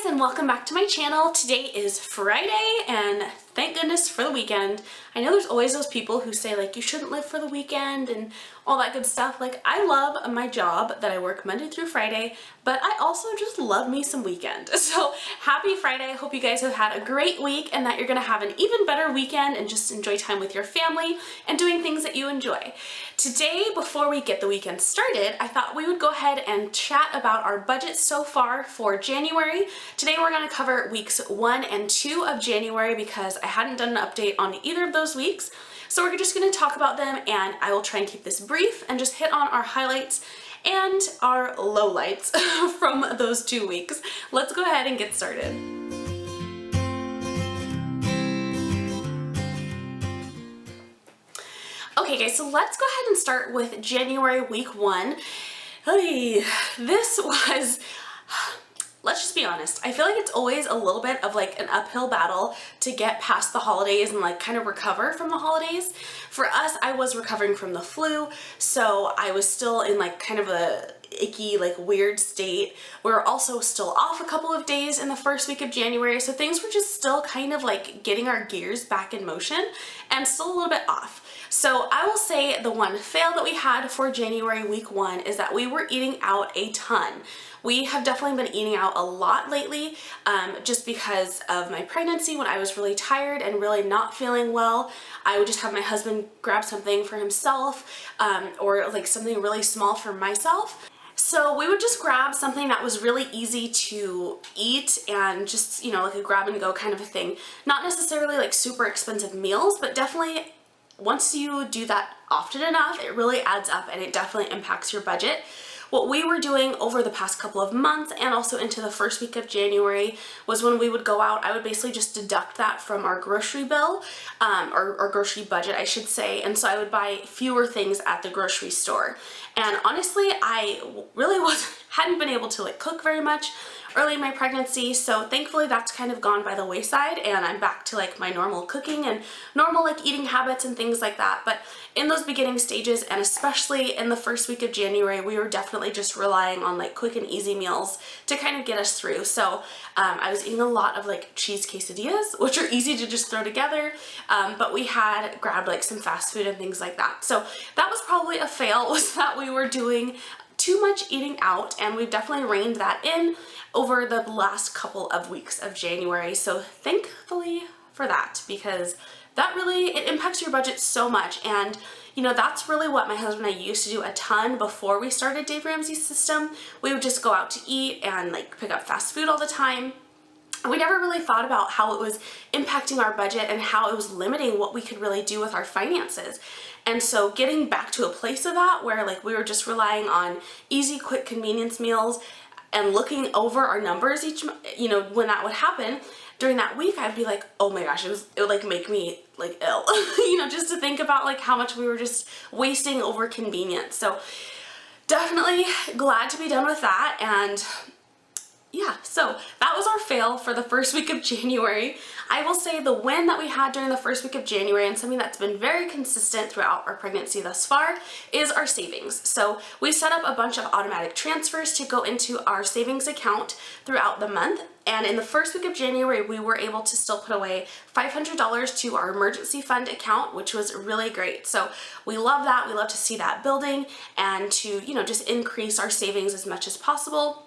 guys, and welcome back to my channel. Today is Friday and thank goodness for the weekend. I know there's always those people who say like you shouldn't live for the weekend and all that good stuff. Like, I love my job that I work Monday through Friday, but I also just love me some weekend. So happy Friday. I hope you guys have had a great week and that you're gonna have an even better weekend and just enjoy time with your family and doing things that you enjoy. Today, before we get the weekend started, I thought we would go ahead and chat about our budget so far for January. Today we're gonna cover weeks 1 and 2 of January because I hadn't done an update on either of those weeks. So we're just going to talk about them, and I will try and keep this brief and just hit on our highlights and our lowlights from those 2 weeks. Let's go ahead and get started. Okay guys, so let's go ahead and start with January week 1. Hey, this was... Let's just be honest. I feel like it's always a little bit of like an uphill battle to get past the holidays and like kind of recover from the holidays. For us, I was recovering from the flu, so I was still in like kind of a icky, like weird state. We were also still off a couple of days in the first week of January, so things were just still kind of like getting our gears back in motion and still a little bit off. So I will say the one fail that we had for January week 1 is that we were eating out a ton. We have definitely been eating out a lot lately just because of my pregnancy. When I was really tired and really not feeling well, I would just have my husband grab something for himself or like something really small for myself. So we would just grab something that was really easy to eat and just, you know, like a grab and go kind of a thing. Not necessarily like super expensive meals, but definitely once you do that often enough, it really adds up and it definitely impacts your budget. What we were doing over the past couple of months and also into the first week of January was when we would go out, I would basically just deduct that from our grocery bill, or grocery budget, I should say. And so I would buy fewer things at the grocery store. And honestly, I really hadn't been able to like cook very much early in my pregnancy, so thankfully that's kind of gone by the wayside and I'm back to like my normal cooking and normal like eating habits and things like that. But in those beginning stages, and especially in the first week of January, we were definitely just relying on like quick and easy meals to kind of get us through. So I was eating a lot of like cheese quesadillas, which are easy to just throw together, but we had grabbed like some fast food and things like that. So that was probably a fail, was that we were doing too much eating out, and we've definitely reined that in over the last couple of weeks of January. So thankfully for that, because that really, it impacts your budget so much. And you know, that's really what my husband and I used to do a ton before we started Dave Ramsey's system. We would just go out to eat and like pick up fast food all the time. We never really thought about how it was impacting our budget and how it was limiting what we could really do with our finances. And so getting back to a place of that where like we were just relying on easy, quick convenience meals and looking over our numbers each, you know, when that would happen during that week, I'd be like, oh my gosh, it would like make me like ill, you know, just to think about like how much we were just wasting over convenience. So definitely glad to be done with that. And yeah, so that was our fail for the first week of January. I will say the win that we had during the first week of January, and something that's been very consistent throughout our pregnancy thus far, is our savings. So we set up a bunch of automatic transfers to go into our savings account throughout the month. And in the first week of January, we were able to still put away $500 to our emergency fund account, which was really great. So we love that. We love to see that building and to, you know, just increase our savings as much as possible.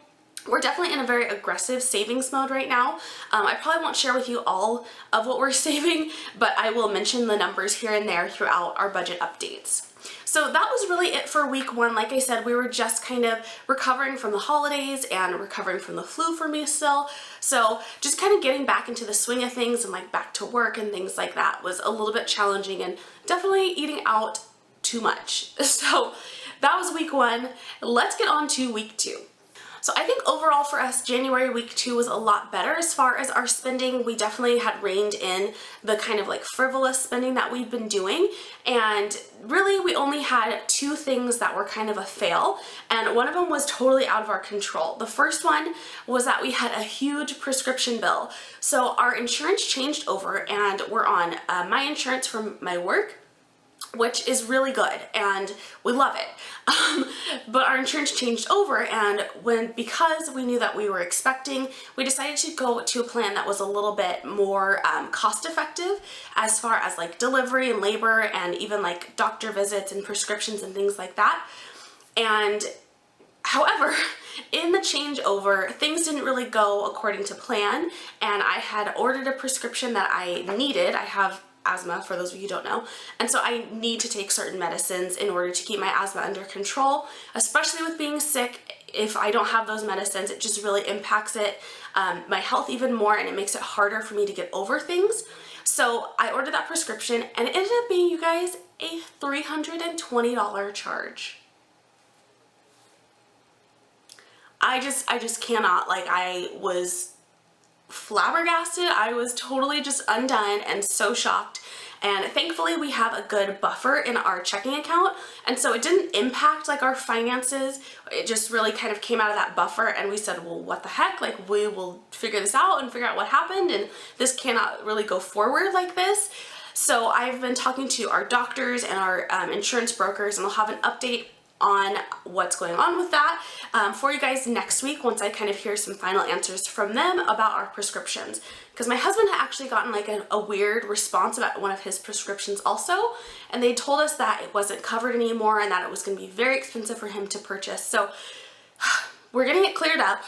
We're definitely in a very aggressive savings mode right now. I probably won't share with you all of what we're saving, but I will mention the numbers here and there throughout our budget updates. So that was really it for week 1. Like I said, we were just kind of recovering from the holidays and recovering from the flu for me still. So just kind of getting back into the swing of things and like back to work and things like that was a little bit challenging, and definitely eating out too much. So that was week 1. Let's get on to week 2. So I think overall for us, January week 2 was a lot better as far as our spending. We definitely had reined in the kind of like frivolous spending that we've been doing. And really we only had 2 things that were kind of a fail. And one of them was totally out of our control. The first one was that we had a huge prescription bill. So our insurance changed over and we're on my insurance from my work. which is really good and we love it. But our insurance changed over, and because we knew that we were expecting, we decided to go to a plan that was a little bit more cost effective as far as like delivery and labor and even like doctor visits and prescriptions and things like that. And however, in the changeover, things didn't really go according to plan, and I had ordered a prescription that I needed. I have asthma, for those of you who don't know, and so I need to take certain medicines in order to keep my asthma under control, especially with being sick. If I don't have those medicines, it just really impacts my health even more, and it makes it harder for me to get over things. So I ordered that prescription, and it ended up being, you guys, a $320 charge. I just cannot, like, I was flabbergasted. I was totally just undone and so shocked. And thankfully we have a good buffer in our checking account, and so it didn't impact like our finances. It just really kind of came out of that buffer, and we said, well, what the heck, like we will figure this out and figure out what happened, and this cannot really go forward like this. So I've been talking to our doctors and our insurance brokers, and we'll have an update on what's going on with that for you guys next week, once I kind of hear some final answers from them about our prescriptions. Because my husband had actually gotten like a weird response about one of his prescriptions also, and they told us that it wasn't covered anymore and that it was going to be very expensive for him to purchase. So we're getting it cleared up,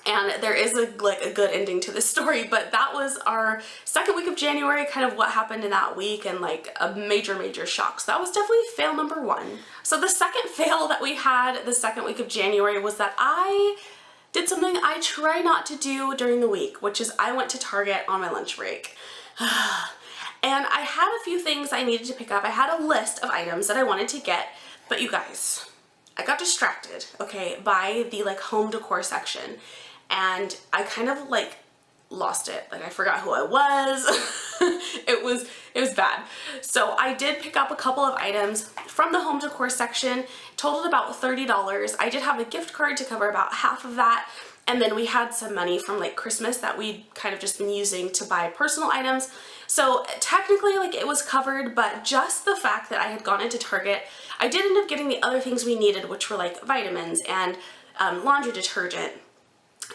and there is a good ending to this story. But that was our second week of January, kind of what happened in that week, and like a major shock. So that was definitely fail number one. So the second fail that we had the second week of January was that I did something I try not to do during the week, which is I went to Target on my lunch break. And I had a few things I needed to pick up. I had a list of items that I wanted to get, but you guys, I got distracted, okay, by the like home decor section. And I kind of like lost it. Like I forgot who I was. It was bad. So I did pick up a couple of items from the home decor section, totaled about $30. I did have a gift card to cover about half of that. And then we had some money from like Christmas that we'd kind of just been using to buy personal items. So technically like it was covered, but just the fact that I had gone into Target, I did end up getting the other things we needed, which were like vitamins and laundry detergent.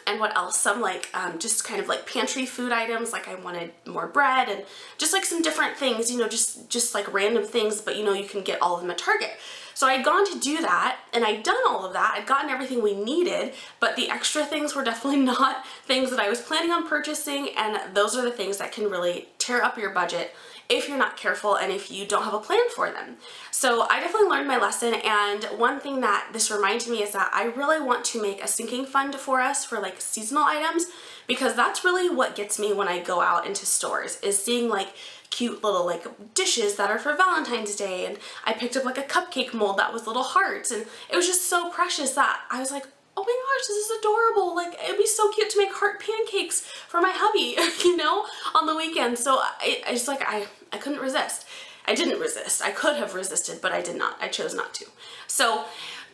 And what else? Some like just kind of like pantry food items, like I wanted more bread and just like some different things, you know, just like random things, but you know, you can get all of them at Target. So I'd gone to do that, and I'd done all of that. I'd gotten everything we needed, but the extra things were definitely not things that I was planning on purchasing, and those are the things that can really tear up your budget if you're not careful and if you don't have a plan for them. So I definitely learned my lesson, and one thing that this reminded me is that I really want to make a sinking fund for us for like seasonal items, because that's really what gets me when I go out into stores, is seeing like cute little like dishes that are for Valentine's Day, and I picked up like a cupcake mold that was little hearts, and it was just so precious that I was like, oh my gosh, this is adorable. Like it'd be so cute to make heart pancakes for my hubby, you know, on the weekend. So I just like, I couldn't resist. I didn't resist. I could have resisted, but I did not. I chose not to. So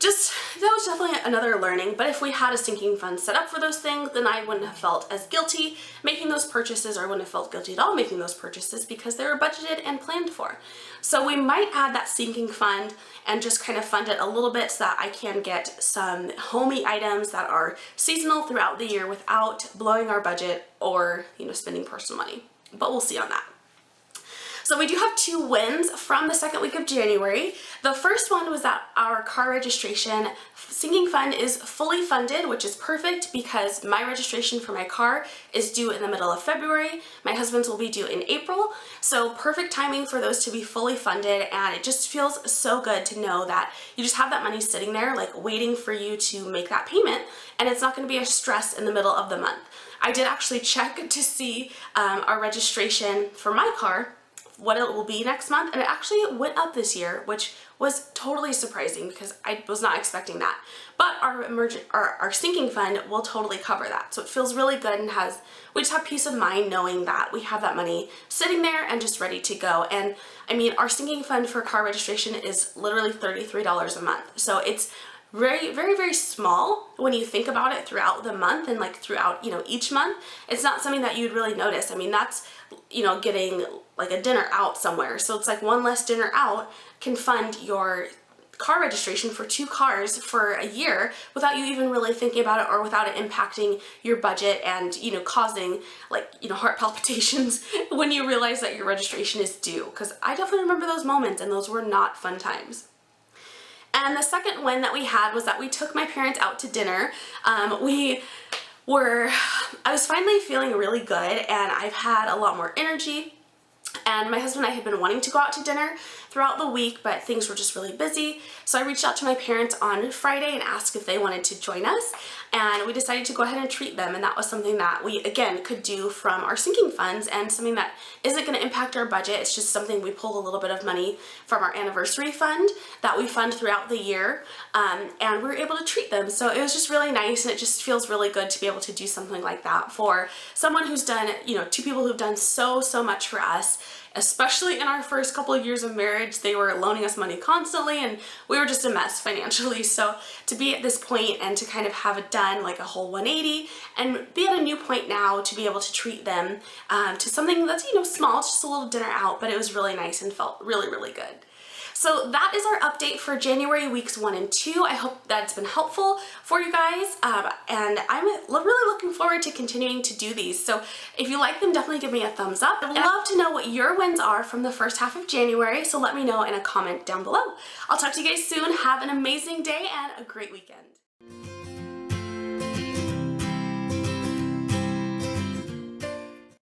that was definitely another learning. But if we had a sinking fund set up for those things, then I wouldn't have felt as guilty making those purchases, or I wouldn't have felt guilty at all making those purchases, because they were budgeted and planned for. So we might add that sinking fund and just kind of fund it a little bit so that I can get some homey items that are seasonal throughout the year without blowing our budget or, you know, spending personal money. But we'll see on that. So we do have two wins from the second week of January. The first one was that our car registration sinking fund is fully funded, which is perfect because my registration for my car is due in the middle of February. My husband's will be due in April. So perfect timing for those to be fully funded, and it just feels so good to know that you just have that money sitting there like waiting for you to make that payment, and it's not going to be a stress in the middle of the month. I did actually check to see our registration for my car, what it will be next month, and it actually went up this year, which was totally surprising because I was not expecting that. But our sinking fund will totally cover that. So it feels really good, and we just have peace of mind knowing that we have that money sitting there and just ready to go. And I mean, our sinking fund for car registration is literally $33 a month. So it's very, very, very small when you think about it throughout the month and like throughout, you know, each month. It's not something that you'd really notice. I mean, that's, you know, getting like a dinner out somewhere. So it's like one less dinner out can fund your car registration for 2 cars for a year without you even really thinking about it, or without it impacting your budget and, you know, causing like, you know, heart palpitations when you realize that your registration is due. Because I definitely remember those moments, and those were not fun times. And the second win that we had was that we took my parents out to dinner. I was finally feeling really good, and I've had a lot more energy. And my husband and I had been wanting to go out to dinner throughout the week, but things were just really busy. So I reached out to my parents on Friday and asked if they wanted to join us. And we decided to go ahead and treat them. And that was something that we, again, could do from our sinking funds, and something that isn't going to impact our budget. It's just something we pulled a little bit of money from our anniversary fund that we fund throughout the year. And we were able to treat them. So it was just really nice, and it just feels really good to be able to do something like that for someone who's done, you know, 2 people who've done so much for us. Especially in our first couple of years of marriage, they were loaning us money constantly, and we were just a mess financially. So to be at this point and to kind of have it done like a whole 180 and be at a new point now to be able to treat them to something that's, you know, small, just a little dinner out, but it was really nice and felt really, really good. So that is our update for January weeks 1 and 2. I hope that's been helpful for you guys, and I'm really looking forward to continuing to do these. So if you like them, definitely give me a thumbs up. I'd love to know what your wins are from the first half of January, so let me know in a comment down below. I'll talk to you guys soon. Have an amazing day and a great weekend.